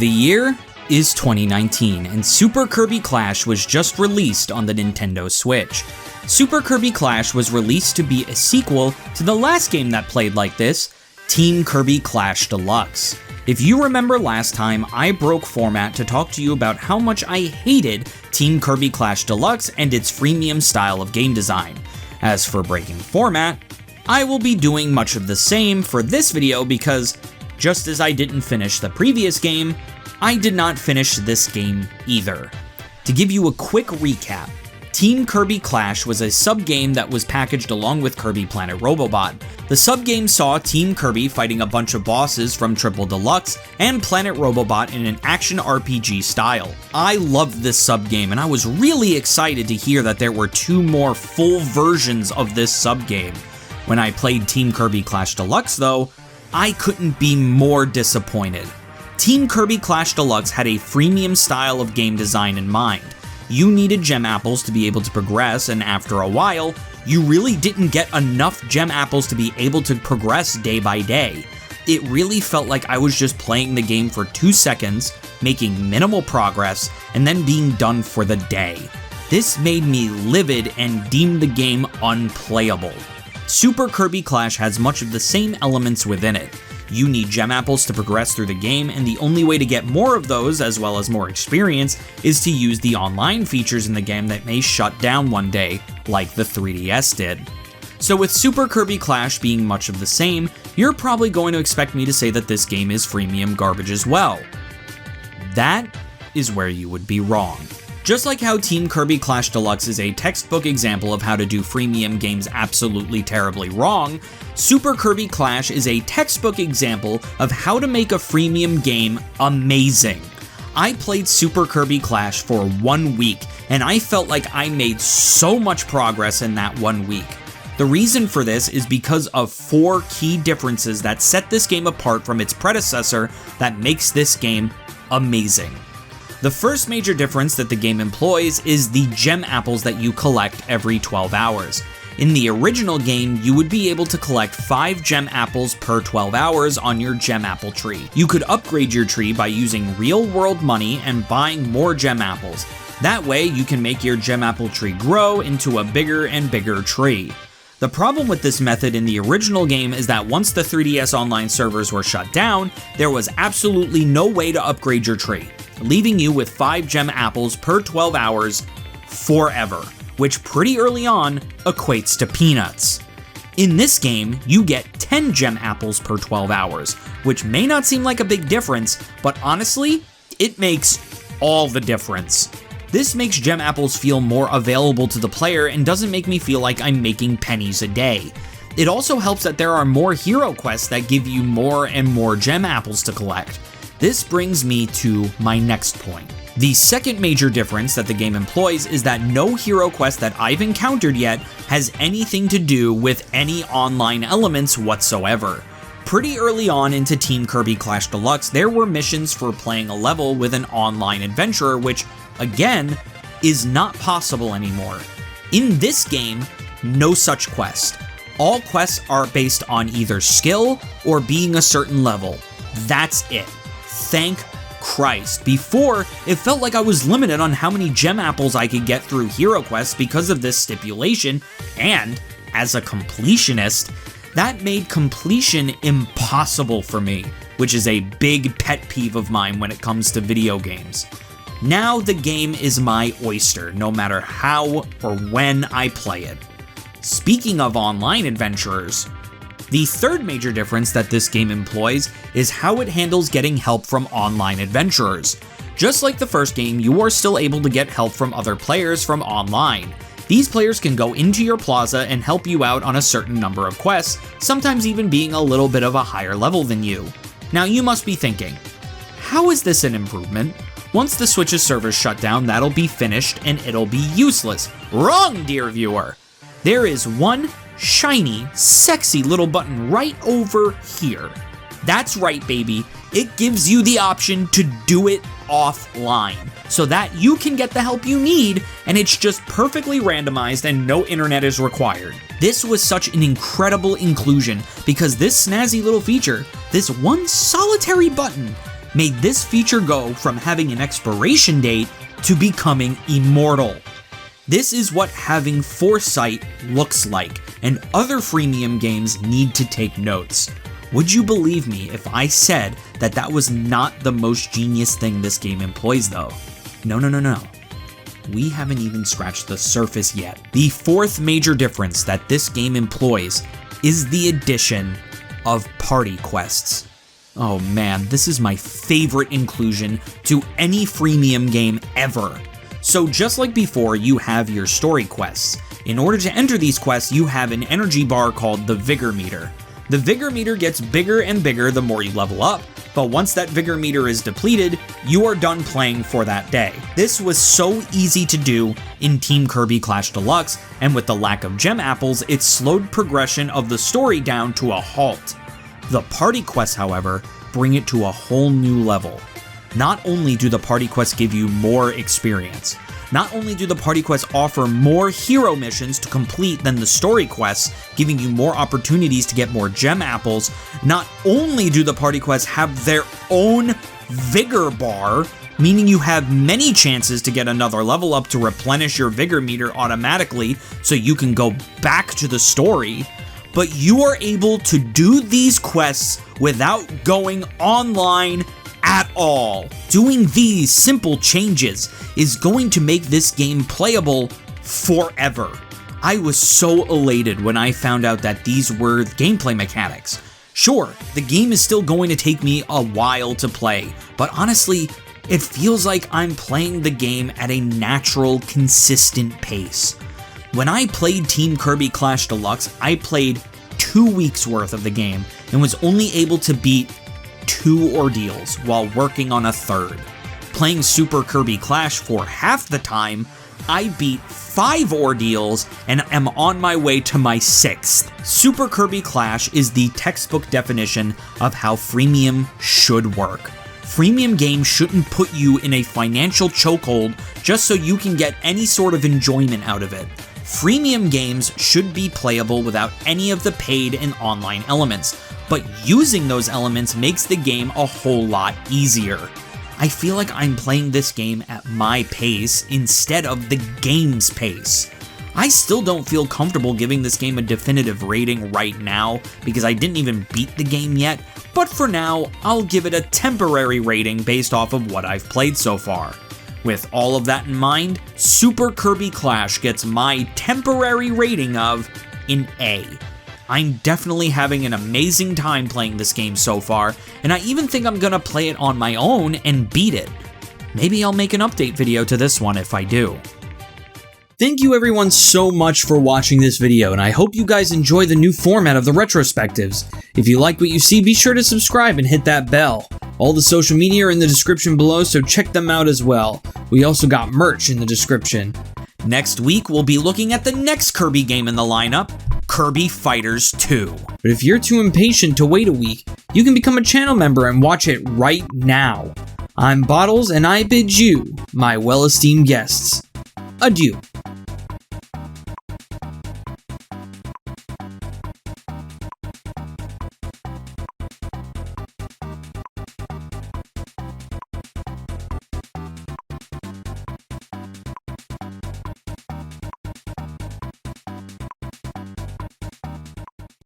The year is 2019, and Super Kirby Clash was just released on the Nintendo Switch. Super Kirby Clash was released to be a sequel to the last game that played like this, Team Kirby Clash Deluxe. If you remember last time, I broke format to talk to you about how much I hated Team Kirby Clash Deluxe and its freemium style of game design. As for breaking format, I will be doing much of the same for this video because, just as I didn't finish the previous game, I did not finish this game either. To give you a quick recap, Team Kirby Clash was a sub-game that was packaged along with Kirby Planet Robobot. The sub-game saw Team Kirby fighting a bunch of bosses from Triple Deluxe and Planet Robobot in an action RPG style. I loved this sub-game, and I was really excited to hear that there were 2 more full versions of this sub-game. When I played Team Kirby Clash Deluxe though, I couldn't be more disappointed. Team Kirby Clash Deluxe had a freemium style of game design in mind. You needed gem apples to be able to progress, and after a while, you really didn't get enough gem apples to be able to progress day by day. It really felt like I was just playing the game for 2 seconds, making minimal progress, and then being done for the day. This made me livid and deemed the game unplayable. Super Kirby Clash has much of the same elements within it. You need gem apples to progress through the game, and the only way to get more of those, as well as more experience, is to use the online features in the game that may shut down one day, like the 3DS did. So with Super Kirby Clash being much of the same, you're probably going to expect me to say that this game is freemium garbage as well. That is where you would be wrong. Just like how Team Kirby Clash Deluxe is a textbook example of how to do freemium games absolutely terribly wrong, Super Kirby Clash is a textbook example of how to make a freemium game amazing. I played Super Kirby Clash for 1 week, and I felt like I made so much progress in that 1 week. The reason for this is because of 4 key differences that set this game apart from its predecessor that makes this game amazing. The first major difference that the game employs is the gem apples that you collect every 12 hours. In the original game, you would be able to collect 5 gem apples per 12 hours on your gem apple tree. You could upgrade your tree by using real-world money and buying more gem apples. That way, you can make your gem apple tree grow into a bigger and bigger tree. The problem with this method in the original game is that once the 3DS online servers were shut down, there was absolutely no way to upgrade your tree, leaving you with 5 gem apples per 12 hours forever, which pretty early on equates to peanuts. In this game, you get 10 gem apples per 12 hours, which may not seem like a big difference, but honestly, it makes all the difference. This makes gem apples feel more available to the player and doesn't make me feel like I'm making pennies a day. It also helps that there are more hero quests that give you more and more gem apples to collect. This brings me to my next point. The second major difference that the game employs is that no hero quest that I've encountered yet has anything to do with any online elements whatsoever. Pretty early on into Team Kirby Clash Deluxe, there were missions for playing a level with an online adventurer, which, again, is not possible anymore. In this game, no such quest. All quests are based on either skill or being a certain level. That's it. Thank Christ. Before, it felt like I was limited on how many gem apples I could get through hero quests because of this stipulation, and as a completionist, that made completion impossible for me, which is a big pet peeve of mine when it comes to video games. Now the game is my oyster, no matter how or when I play it. Speaking of online adventurers, the third major difference that this game employs is how it handles getting help from online adventurers. Just like the first game, you are still able to get help from other players from online. These players can go into your plaza and help you out on a certain number of quests, sometimes even being a little bit of a higher level than you. Now you must be thinking, how is this an improvement? Once the Switch's servers shut down, that'll be finished and it'll be useless. Wrong, dear viewer! There is one shiny, sexy little button right over here. That's right, baby. It gives you the option to do it offline, so that you can get the help you need, and it's just perfectly randomized and no internet is required. This was such an incredible inclusion because this snazzy little feature, this one solitary button, made this feature go from having an expiration date to becoming immortal. This is what having foresight looks like, and other freemium games need to take notes. Would you believe me if I said that that was not the most genius thing this game employs though? No. We haven't even scratched the surface yet. The fourth major difference that this game employs is the addition of party quests. Oh man, this is my favorite inclusion to any freemium game ever. So just like before, you have your story quests. In order to enter these quests, you have an energy bar called the Vigor Meter. The Vigor Meter gets bigger and bigger the more you level up, but once that Vigor Meter is depleted, you are done playing for that day. This was so easy to do in Team Kirby Clash Deluxe, and with the lack of gem apples, it slowed progression of the story down to a halt. The party quests, however, bring it to a whole new level. Not only do the party quests give you more experience, not only do the party quests offer more hero missions to complete than the story quests, giving you more opportunities to get more gem apples, not only do the party quests have their own vigor bar, meaning you have many chances to get another level up to replenish your vigor meter automatically so you can go back to the story, but you are able to do these quests without going online at all. Doing these simple changes is going to make this game playable forever. I was so elated when I found out that these were gameplay mechanics. Sure, the game is still going to take me a while to play, but honestly, it feels like I'm playing the game at a natural, consistent pace. When I played Team Kirby Clash Deluxe, I played 2 weeks worth of the game and was only able to beat 2 ordeals while working on a third. Playing Super Kirby Clash for half the time, I beat 5 ordeals and am on my way to my 6th. Super Kirby Clash is the textbook definition of how freemium should work. Freemium games shouldn't put you in a financial chokehold just so you can get any sort of enjoyment out of it. Freemium games should be playable without any of the paid and online elements, but using those elements makes the game a whole lot easier. I feel like I'm playing this game at my pace instead of the game's pace. I still don't feel comfortable giving this game a definitive rating right now because I didn't even beat the game yet, but for now, I'll give it a temporary rating based off of what I've played so far. With all of that in mind, Super Kirby Clash gets my temporary rating of an A. I'm definitely having an amazing time playing this game so far, and I even think I'm gonna play it on my own and beat it. Maybe I'll make an update video to this one if I do. Thank you everyone so much for watching this video, and I hope you guys enjoy the new format of the retrospectives. If you like what you see, be sure to subscribe and hit that bell. All the social media are in the description below, so check them out as well. We also got merch in the description. Next week, we'll be looking at the next Kirby game in the lineup, Kirby Fighters 2. But if you're too impatient to wait a week, you can become a channel member and watch it right now. I'm Bottles, and I bid you, my well-esteemed guests, adieu.